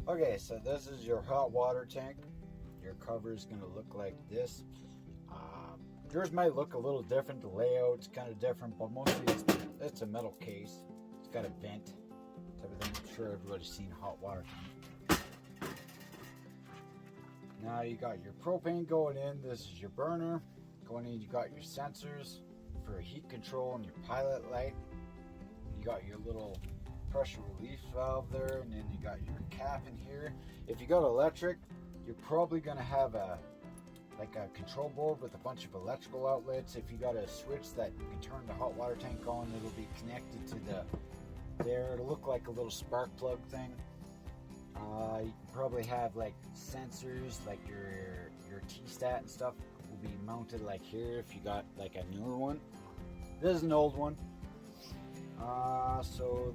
Okay, so this is your hot water tank. Your cover is going to look like this. Yours might look a little different. The layout's kind of different, but mostly it's a metal case. It's got a vent. Everything. I'm sure everybody's seen a hot water tank. Now you got your propane going in. This is your burner. Going in, you got your sensors for heat control and your pilot light. You got your little pressure relief valve there, and then you got your cap in here. If you got electric, you're probably going to have a control board with a bunch of electrical outlets. If you got a switch that you can turn the hot water tank on, it'll be connected to there. It'll look like a little spark plug thing. You can probably have like sensors, like your T-stat and stuff will be mounted like here if you got like a newer one. This is an old one. So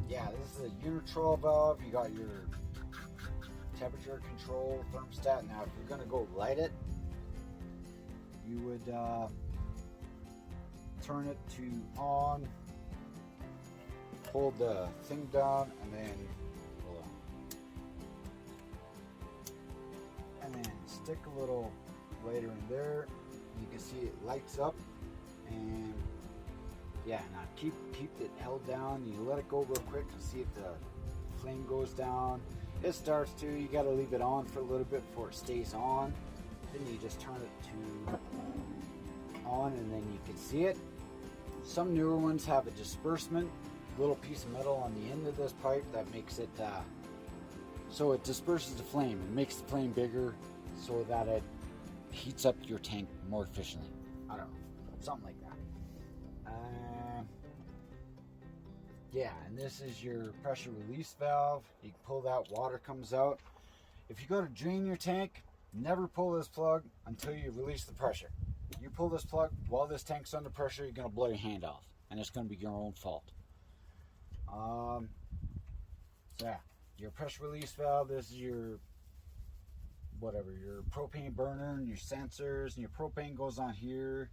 yeah, this is a unitrol valve. You got your temperature control thermostat. Now if you're going to go light it, you would turn it to on, hold the thing down, and then hold on, and then stick a little lighter in there. You can see it lights up, and yeah, now keep it held down. You let it go real quick to see if the flame goes down. It starts to. You got to leave it on for a little bit before it stays on. Then you just turn it to on, and then you can see it. Some newer ones have a disbursement, little piece of metal on the end of this pipe that makes it so it disperses the flame. It makes the flame bigger so that it heats up your tank more efficiently. I don't know, something like that. Yeah, and this is your pressure release valve. You can pull that, water comes out. If you go to drain your tank, never pull this plug until you release the pressure. You pull this plug while this tank's under pressure, you're going to blow your hand off, and it's going to be your own fault. So yeah, your pressure release valve. This is your your propane burner and your sensors, and your propane goes on here.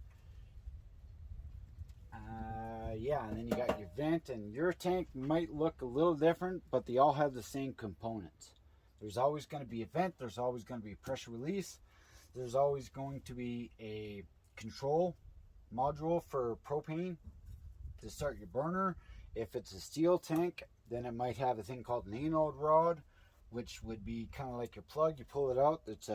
Yeah, and then you got your vent, and your tank might look a little different, but they all have the same components. There's always going to be a vent, there's always going to be a pressure release, there's always going to be a control module for propane to start your burner. If it's a steel tank, then it might have a thing called an anode rod, which would be kind of like your plug. You pull it out, it's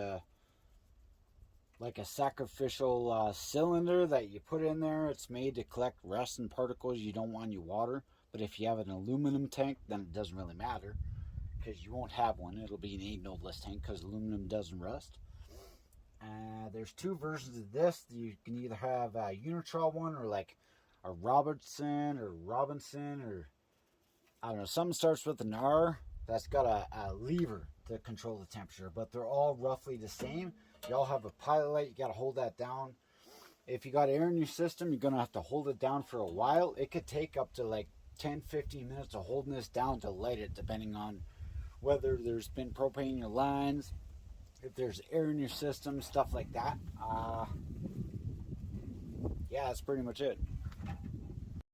like a sacrificial cylinder that you put in there. It's made to collect rust and particles you don't want in your water. But if you have an aluminum tank, then it doesn't really matter, because you won't have one. It'll be an anode-less tank because aluminum doesn't rust. There's two versions of this. You can either have a unitrol one, or like a Robinson, or I don't know, something starts with an R that's got a lever to control the temperature, but they're all roughly the same. You all have a pilot light. You got to hold that down. If you got air in your system, you're going to have to hold it down for a while. It could take up to like 10-15 minutes of holding this down to light it, depending on whether there's been propane in your lines, if there's air in your system, stuff like that. Yeah, that's pretty much it.